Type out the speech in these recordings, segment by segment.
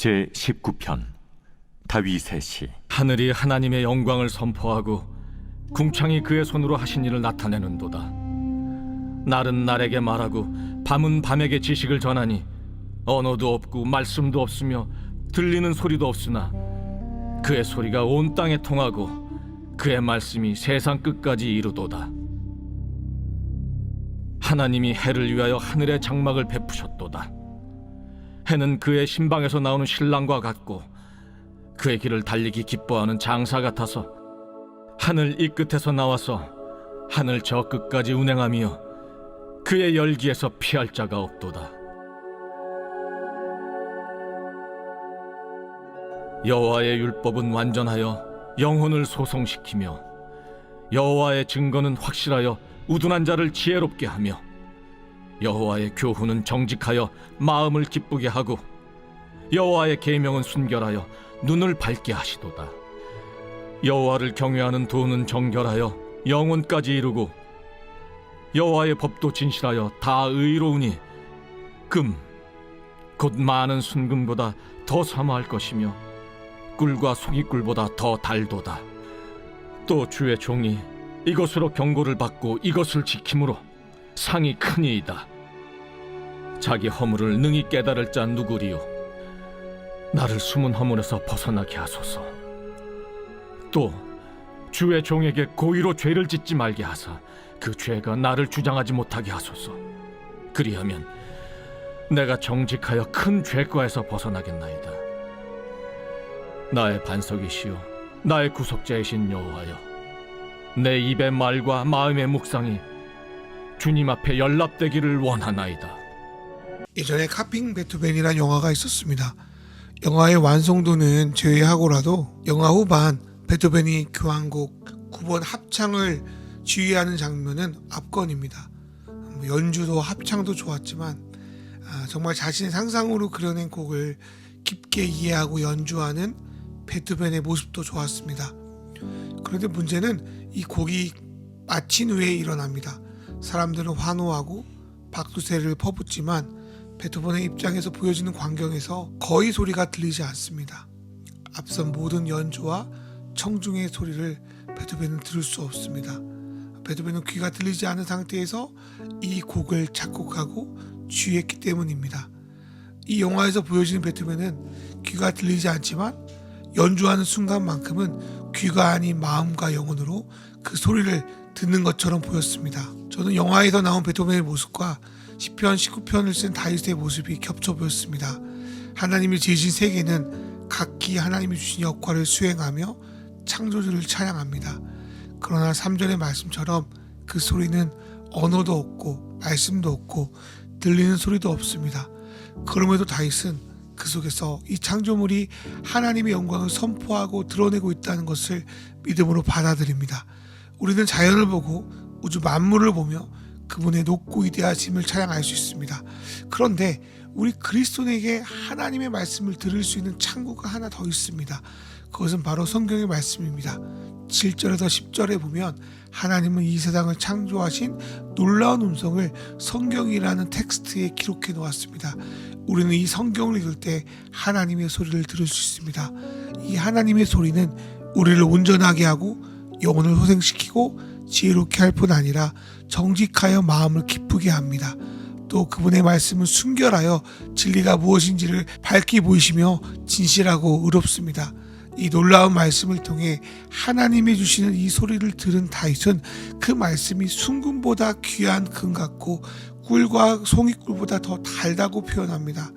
제19편 다윗의 시. 하늘이 하나님의 영광을 선포하고 궁창이 그의 손으로 하신 일을 나타내는도다. 날은 날에게 말하고 밤은 밤에게 지식을 전하니 언어도 없고 말씀도 없으며 들리는 소리도 없으나 그의 소리가 온 땅에 통하고 그의 말씀이 세상 끝까지 이루도다. 하나님이 해를 위하여 하늘의 장막을 베푸셨도다. 해는 그의 신방에서 나오는 신랑과 같고 그의 길을 달리기 기뻐하는 장사 같아서 하늘 이 끝에서 나와서 하늘 저 끝까지 운행하며 그의 열기에서 피할 자가 없도다. 여호와의 율법은 완전하여 영혼을 소송시키며 여호와의 증거는 확실하여 우둔한 자를 지혜롭게 하며 여호와의 교훈은 정직하여 마음을 기쁘게 하고 여호와의 계명은 순결하여 눈을 밝게 하시도다. 여호와를 경외하는 도는 정결하여 영혼까지 이루고 여호와의 법도 진실하여 다 의로우니 금 곧 많은 순금보다 더 사모할 것이며 꿀과 송이꿀보다 더 달도다. 또 주의 종이 이것으로 경고를 받고 이것을 지킴으로 상이 크니이다. 자기 허물을 능히 깨달을 자 누구리요? 나를 숨은 허물에서 벗어나게 하소서. 또 주의 종에게 고의로 죄를 짓지 말게 하사 그 죄가 나를 주장하지 못하게 하소서. 그리하면 내가 정직하여 큰 죄과에서 벗어나겠나이다. 나의 반석이시요 나의 구속자이신 여호와여, 내 입의 말과 마음의 묵상이 주님 앞에 연락되기를 원하나이다. 예전에 카핑 베토벤이라는 영화가 있었습니다. 영화의 완성도는 제외하고라도 영화 후반 베토벤이 교향곡 9번 합창을 지휘하는 장면은 압권입니다. 연주도 합창도 좋았지만 정말 자신의 상상으로 그려낸 곡을 깊게 이해하고 연주하는 베토벤의 모습도 좋았습니다. 그런데 문제는 이 곡이 마친 후에 일어납니다. 사람들은 환호하고 박수세를 퍼붓지만 베토벤의 입장에서 보여지는 광경에서 거의 소리가 들리지 않습니다. 앞선 모든 연주와 청중의 소리를 베토벤은 들을 수 없습니다. 베토벤은 귀가 들리지 않은 상태에서 이 곡을 작곡하고 지휘했기 때문입니다. 이 영화에서 보여지는 베토벤은 귀가 들리지 않지만 연주하는 순간만큼은 귀가 아닌 마음과 영혼으로 그 소리를 듣는 것처럼 보였습니다. 저는 영화에서 나온 베토벤의 모습과 시편 19편을 쓴 다윗의 모습이 겹쳐 보였습니다. 하나님이 지으신 세계는 각기 하나님이 주신 역할을 수행하며 창조주를 찬양합니다. 그러나 3절의 말씀처럼 그 소리는 언어도 없고 말씀도 없고 들리는 소리도 없습니다. 그럼에도 다윗은 그 속에서 이 창조물이 하나님의 영광을 선포하고 드러내고 있다는 것을 믿음으로 받아들입니다. 우리는 자연을 보고 우주 만물을 보며 그분의 높고 위대하심을 찬양할 수 있습니다. 그런데 우리 그리스도인에게 하나님의 말씀을 들을 수 있는 창구가 하나 더 있습니다. 그것은 바로 성경의 말씀입니다. 7절에서 10절에 보면 하나님은 이 세상을 창조하신 놀라운 음성을 성경이라는 텍스트에 기록해 놓았습니다. 우리는 이 성경을 읽을 때 하나님의 소리를 들을 수 있습니다. 이 하나님의 소리는 우리를 온전하게 하고 영혼을 소생시키고 지혜롭게 할 뿐 아니라 정직하여 마음을 기쁘게 합니다. 또 그분의 말씀은 순결하여 진리가 무엇인지를 밝게 보이시며 진실하고 의롭습니다. 이 놀라운 말씀을 통해 하나님이 주시는 이 소리를 들은 다윗은 그 말씀이 순금보다 귀한 금 같고 꿀과 송이꿀보다 더 달다고 표현합니다.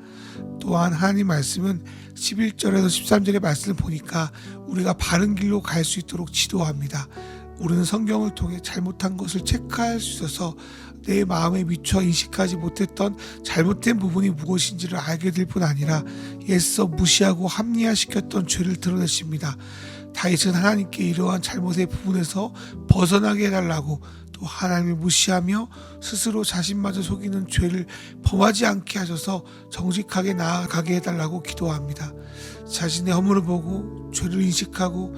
또한 하나님 말씀은 11절에서 13절의 말씀을 보니까 우리가 바른 길로 갈 수 있도록 지도합니다. 우리는 성경을 통해 잘못한 것을 체크할 수 있어서 내 마음에 미처 인식하지 못했던 잘못된 부분이 무엇인지를 알게 될 뿐 아니라 애써 무시하고 합리화시켰던 죄를 드러내십니다. 다윗은 하나님께 이러한 잘못의 부분에서 벗어나게 해달라고, 또 하나님을 무시하며 스스로 자신마저 속이는 죄를 범하지 않게 하셔서 정직하게 나아가게 해달라고 기도합니다. 자신의 허물을 보고 죄를 인식하고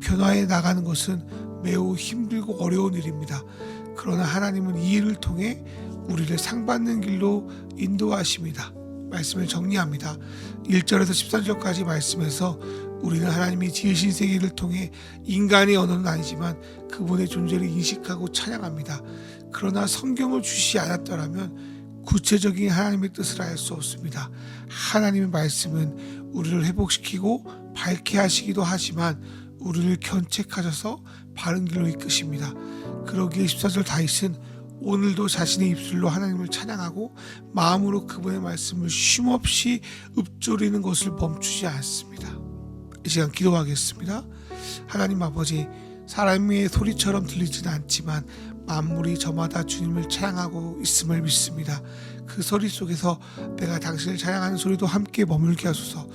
변화해 나가는 것은 매우 힘들고 어려운 일입니다. 그러나 하나님은 이 일을 통해 우리를 상받는 길로 인도하십니다. 말씀을 정리합니다. 1절에서 13절까지 말씀에서 우리는 하나님이 지으신 세계를 통해 인간의 언어는 아니지만 그분의 존재를 인식하고 찬양합니다. 그러나 성경을 주시지 않았더라면 구체적인 하나님의 뜻을 알 수 없습니다. 하나님의 말씀은 우리를 회복시키고 밝게 하시기도 하지만 우리를 견책하셔서 바른 길로 이끄십니다. 그러기에 14절 다윗은 오늘도 자신의 입술로 하나님을 찬양하고 마음으로 그분의 말씀을 쉼없이 읊조리는 것을 멈추지 않습니다. 이 시간 기도하겠습니다. 하나님 아버지, 사람의 소리처럼 들리지는 않지만 만물이 저마다 주님을 찬양하고 있음을 믿습니다. 그 소리 속에서 내가 당신을 찬양하는 소리도 함께 머물게 하소서.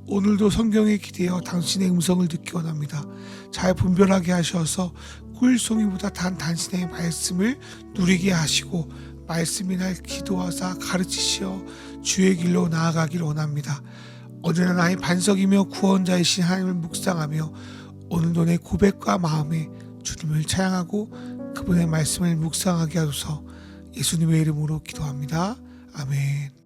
오늘도 성경에 기대어 당신의 음성을 듣기 원합니다. 잘 분별하게 하셔서 꿀송이보다 단 당신의 말씀을 누리게 하시고 말씀이 날 기도하사 가르치시어 주의 길로 나아가길 원합니다. 언제나 나의 반석이며 구원자이신 하나님을 묵상하며 오늘도 내 고백과 마음에 주님을 찬양하고 그분의 말씀을 묵상하게 하소서. 예수님의 이름으로 기도합니다. 아멘.